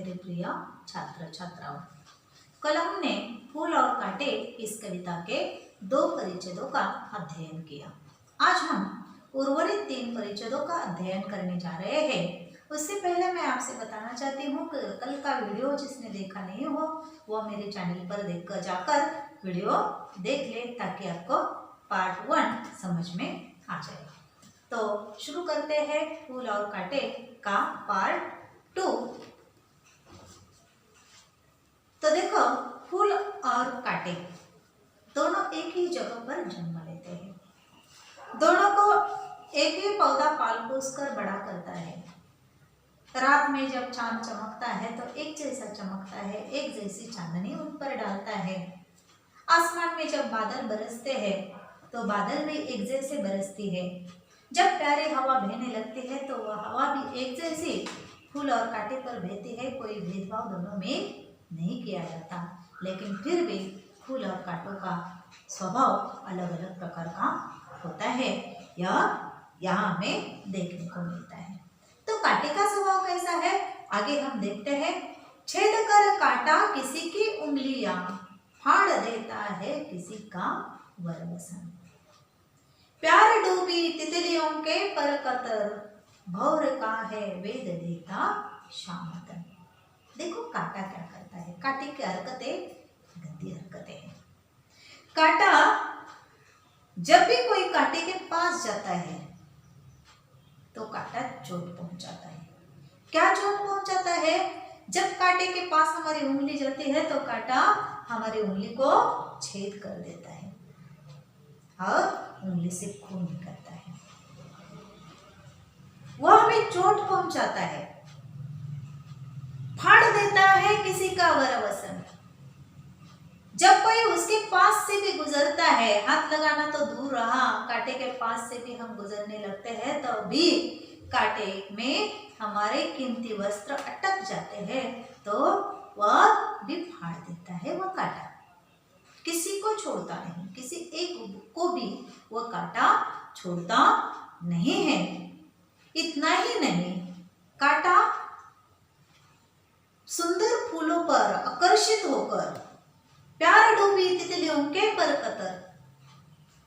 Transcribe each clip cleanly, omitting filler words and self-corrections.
मेरे प्रिय छात्र छात्राओं, कल हमने फूल और कांटे इस कविता के 2 परिच्छेदों का अध्ययन किया। आज हम उर्वरित 3 परिच्छेदों का अध्ययन करने जा रहे हैं। उससे पहले मैं आपसे बताना चाहती हूँ कि कल का वीडियो जिसने देखा नहीं हो वो मेरे चैनल पर देखकर जाकर वीडियो देख ले, ताकि आपको पार्ट 1 समझ में आ जाए। तो शुरू करते हैं फूल और कांटे का पार्ट 2। तो देखो, फूल और कांटे दोनों एक ही जगह पर जन्म लेते हैं। दोनों को एक ही पौधा पाल पोस कर बड़ा करता है। रात में जब चांद चमकता है तो एक जैसा चमकता है, एक जैसी चांदनी उन पर डालता है। आसमान में जब बादल बरसते हैं तो बादल भी एक जैसे बरसती है। जब प्यारी हवा बहने लगती है तो वह हवा भी एक जैसी फूल और कांटे पर बहती है। कोई भेदभाव दोनों में नहीं किया जाता, लेकिन फिर भी फूल और कांटों का स्वभाव अलग अलग प्रकार का होता है। यह यहाँ हमें देखने को मिलता है। तो कांटे का स्वभाव कैसा है, आगे हम देखते हैं। छेद कर कांटा किसी की उंगलियां, फाड़ देता है किसी का वरवसन। प्यार डूबी तितलियों के पर कतर, भौर का है वेद देता शामतन। देखो कांटा क्या करता है। कांटे की हरकतें गंदी हरकतें हैं। कांटा जब भी कोई कांटे के पास जाता है तो कांटा चोट पहुंचाता है। क्या चोट पहुंचाता है? जब कांटे के पास हमारी उंगली जाती है तो कांटा हमारी उंगली को छेद कर देता है और उंगली से खून निकलता है। वह हमें चोट पहुंचाता है, फाड़ देता है किसी का वरवसन। जब कोई उसके पास से भी गुजरता है, हाथ लगाना तो दूर रहा, कांटे के पास से भी हम गुजरने लगते हैं तो भी कांटे में हमारे कीमती वस्त्र अटक जाते हैं तो वह भी फाड़ देता है। वह कांटा किसी को छोड़ता नहीं, किसी एक को भी वह कांटा छोड़ता नहीं है। इतना ही नहीं, कांटा सुंदर फूलों पर आकर्षित होकर, प्यार डूबी तितलियों के पर कतर,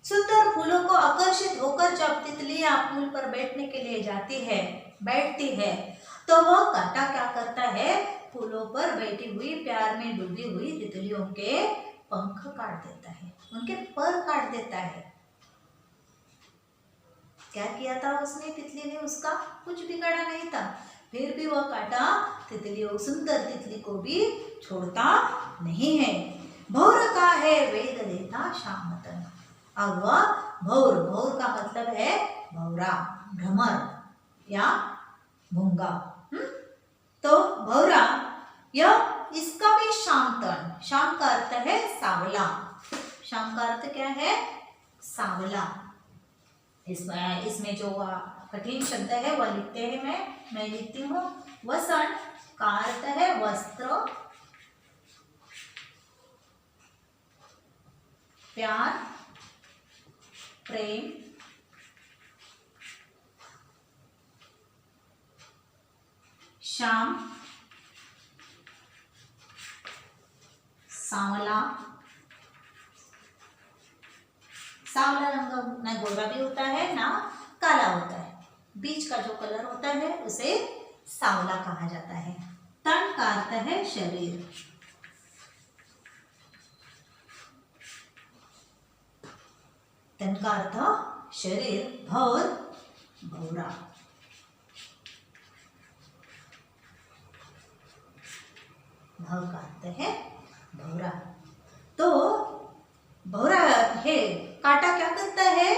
सुंदर फूलों को आकर्षित होकर जब तितलियां फूल पर बैठने के लिए बैठती है तो वह कांटा क्या करता है? फूलों पर बैठी हुई, प्यार में डूबी हुई तितलियों के पंख काट देता है, उनके पर काट देता है। क्या किया था उसने? तितली ने उसका कुछ बिगाड़ा नहीं था, फिर भी वह कांटा सुंदर तितली को भी छोड़ता नहीं है। भौर का है वेद देता शामतन। अब वह भौर का मतलब है भौरा, भ्रमर या भूंगा। तो भौरा, यह इसका भी शामतन, शाम का अर्थ है सावला। शाम का अर्थ क्या है? सावला। इसमें जो कठिन शब्द है वह लिखते हैं, मैं लिखती हूँ। वसन का अर्थ है वस्त्र, प्यार, प्रेम, शाम, सांवला। सांवला रंग ना गोरा भी होता है ना काला होता है, बीच का जो कलर होता है उसे सांवला कहा जाता है। तन का अर्थ है शरीर। तन का अर्थ शरीर, भौर, भौरा। भौ का अर्थ है भौरा। तो भौरा है, कांटा क्या करता है?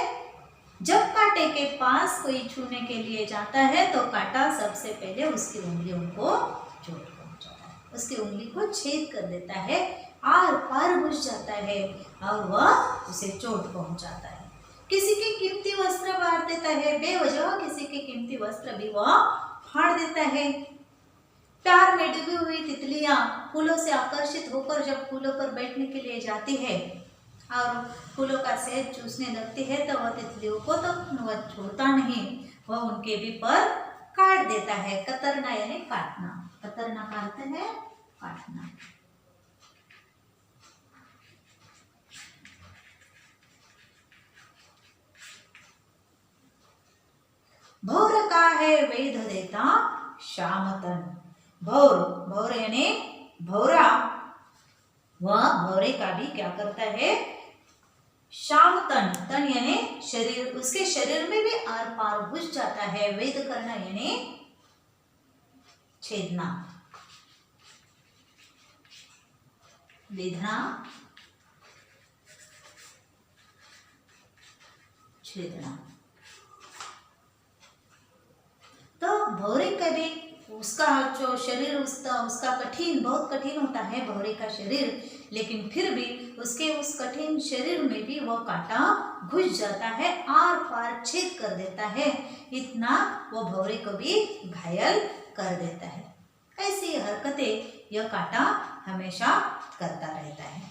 जब कांटे के पास कोई छूने के लिए जाता है तो कांटा सबसे पहले उसकी उंगलियों को चोट पहुंचाता है, उसकी उंगली को छेद कर देता है, आर पार घुस जाता है और वह उसे चोट पहुंचाता है। किसी के कीमती वस्त्र फाड़ देता है, बेवजह किसी के कीमती वस्त्र भी वह फाड़ देता है। प्यार में डूबी हुई तितलियां फूलों से आकर्षित होकर जब फूलों पर बैठने के लिए जाती है और फूलों का शहद चूसने लगती है तो वह तितलियों को तो वह छोड़ता नहीं, वह उनके भी पर काट देता है। कतरना यानी काटना। कतरना का अर्थ है काटना। भौर का है वेद देता शामतन। भौर, भौर यानी भौरा, वह भौरे का भी क्या करता है, शाम तन, तन यानी शरीर, उसके शरीर में भी आर पार घुस जाता है। वेद करना यानी छेदना, वेदना, छेदना। तो भौरे का भी उसका जो शरीर उसका कठिन, बहुत कठिन होता है भौरे का शरीर, लेकिन फिर भी उसके उस कठिन शरीर में भी वह कांटा घुस जाता है, आर पार छेद कर देता है, इतना वो भौरे को भी घायल कर देता है। ऐसी हरकतें यह कांटा हमेशा करता रहता है।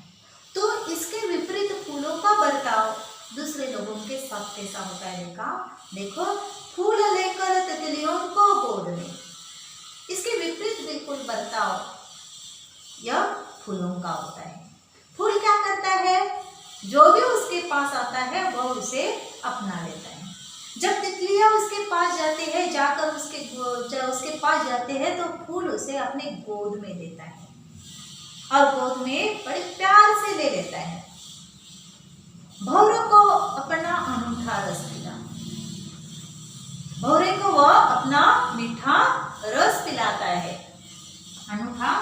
तो इसके विपरीत फूलों का बर्ताव दूसरे लोगों के साथ कैसा होता है देखो, फूल लेकर तितलियों को गोद में, इसके विपरीत बिल्कुल बर्ताव यह फूलों का होता है। फूल क्या करता है, जो भी उसके पास आता है वह उसे अपना लेता है। जब तितलियां उसके पास जाते हैं, जाकर उसके पास जाते हैं तो फूल उसे अपने गोद में देता है और गोद में बड़े प्यार से ले लेता है। भौरे को अपना अनूठा रस पिला, भौरे को वह अपना मीठा रस पिलाता है। अनूठा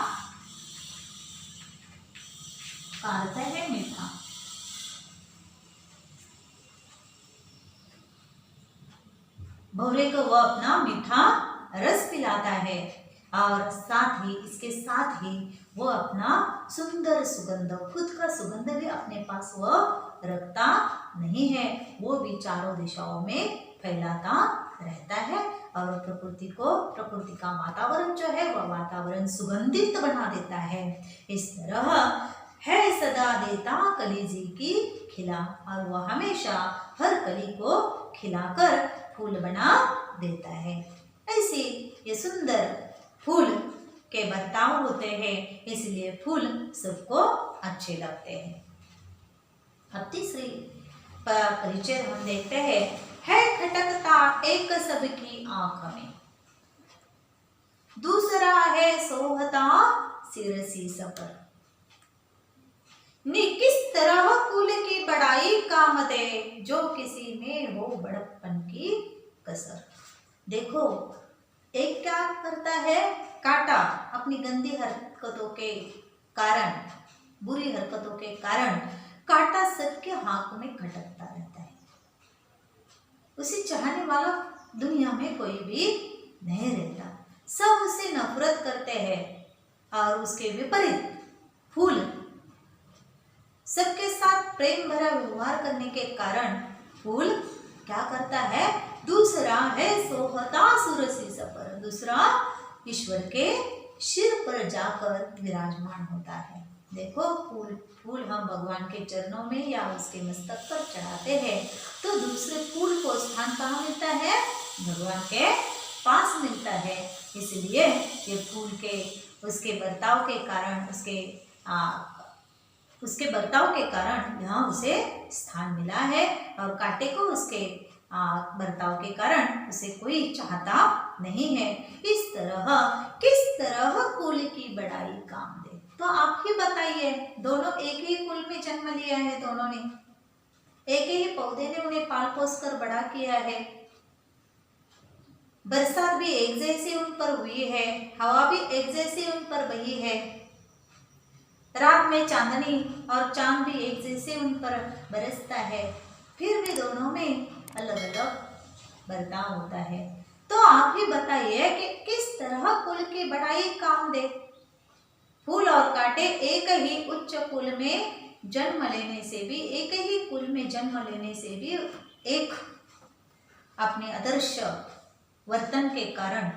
का अर्थ है मीठा। भौरे को वह अपना मीठा रस पिलाता है और साथ ही इसके साथ ही वो अपना सुंदर सुगंध, खुद का सुगंध भी अपने पास वह रखता नहीं है, वो भी चारों दिशाओं में फैलाता रहता है और प्रकृति का वातावरण जो है वह वातावरण सुगंधित बना देता है। इस तरह है सदा देता कलीजी की खिला, और वह हमेशा हर कली को खिलाकर फूल बना देता है। ऐसे ये सुंदर फूल के बर्ताव होते हैं, इसलिए फूल सबको अच्छे लगते हैं। अब तीसरी परिचय हम देखते हैं, है खटकता एक सबकी आंख में, दूसरा है सोहता सिरसी सपर। नी किस तरह फूल की बड़ाई काम दे, जो किसी में हो बड़प्पन की कसर। देखो, एक क्या करता है, कांटा अपनी गंदी हरकतों के कारण, बुरी हरकतों के कारण कांटा सबके हाथ में खटकता रहता है। उसे चाहने वाला दुनिया में कोई भी नहीं रहता, सब उसे नफरत करते हैं। और उसके विपरीत फूल सबके साथ प्रेम भरा व्यवहार करने के कारण फूल क्या करता है, दूसरा है सोहता सुरसी सपर, दूसरा ईश्वर के सिर पर जाकर विराजमान होता है। देखो, फूल हम भगवान के चरणों में या उसके मस्तक पर चढ़ाते हैं तो दूसरे फूल को स्थान कहाँ मिलता है, भगवान के पास मिलता है। इसलिए ये फूल के उसके बर्ताव के कारण, उसके बर्ताव के कारण यहाँ उसे स्थान मिला है, और कांटे को उसके बर्ताव के कारण उसे कोई चाहता नहीं है। इस तरह किस तरह कुल की बड़ाई काम दे। तो आप ही बताइए, दोनों एक ही कुल में जन्म लिया है, दोनों ने एक ही पौधे ने उन्हें पाल पोस कर बड़ा किया है, बरसात भी एक जैसी उन पर हुई है, हवा भी एक जैसी उन पर बही है, रात में चांदनी और चांद भी एक जैसे उन पर बरसता है, फिर भी दोनों में अलग अलग बर्ताव होता है। तो आप ही बताइए कि किस तरह कुल की बड़ाई काम दे। फूल और कांटे एक ही उच्च कुल में जन्म लेने से भी, एक ही कुल में जन्म लेने से भी एक अपने आदर्श वर्तन के कारण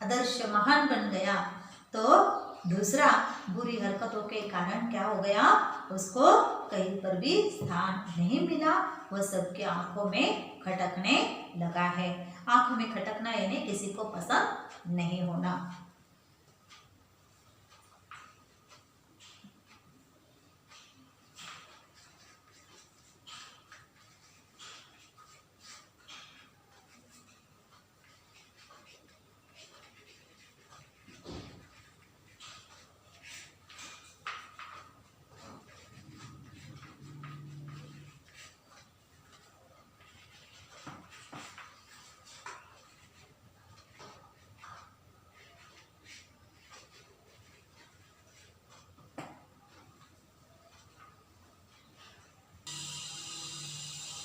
आदर्श महान बन गया, तो दूसरा बुरी हरकतों के कारण क्या हो गया, उसको कहीं पर भी स्थान नहीं मिला, वह सबके आंखों में खटकने लगा है। आंख में खटकना यानी किसी को पसंद नहीं होना।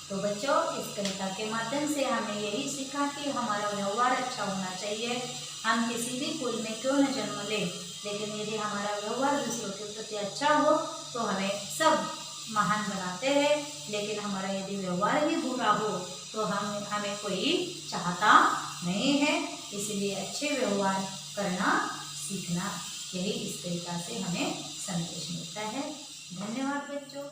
तो बच्चों, इस कविता के माध्यम से हमने यही सीखा कि हमारा व्यवहार अच्छा होना चाहिए। हम किसी भी कुल में क्यों न जन्म लें, लेकिन यदि हमारा व्यवहार दूसरों के प्रति अच्छा हो तो हमें सब महान बनाते हैं। लेकिन हमारा यदि व्यवहार ही बुरा हो तो हमें कोई चाहता नहीं है। इसलिए अच्छे व्यवहार करना सीखना, यही इस कविता से हमें संदेश मिलता है। धन्यवाद बच्चों।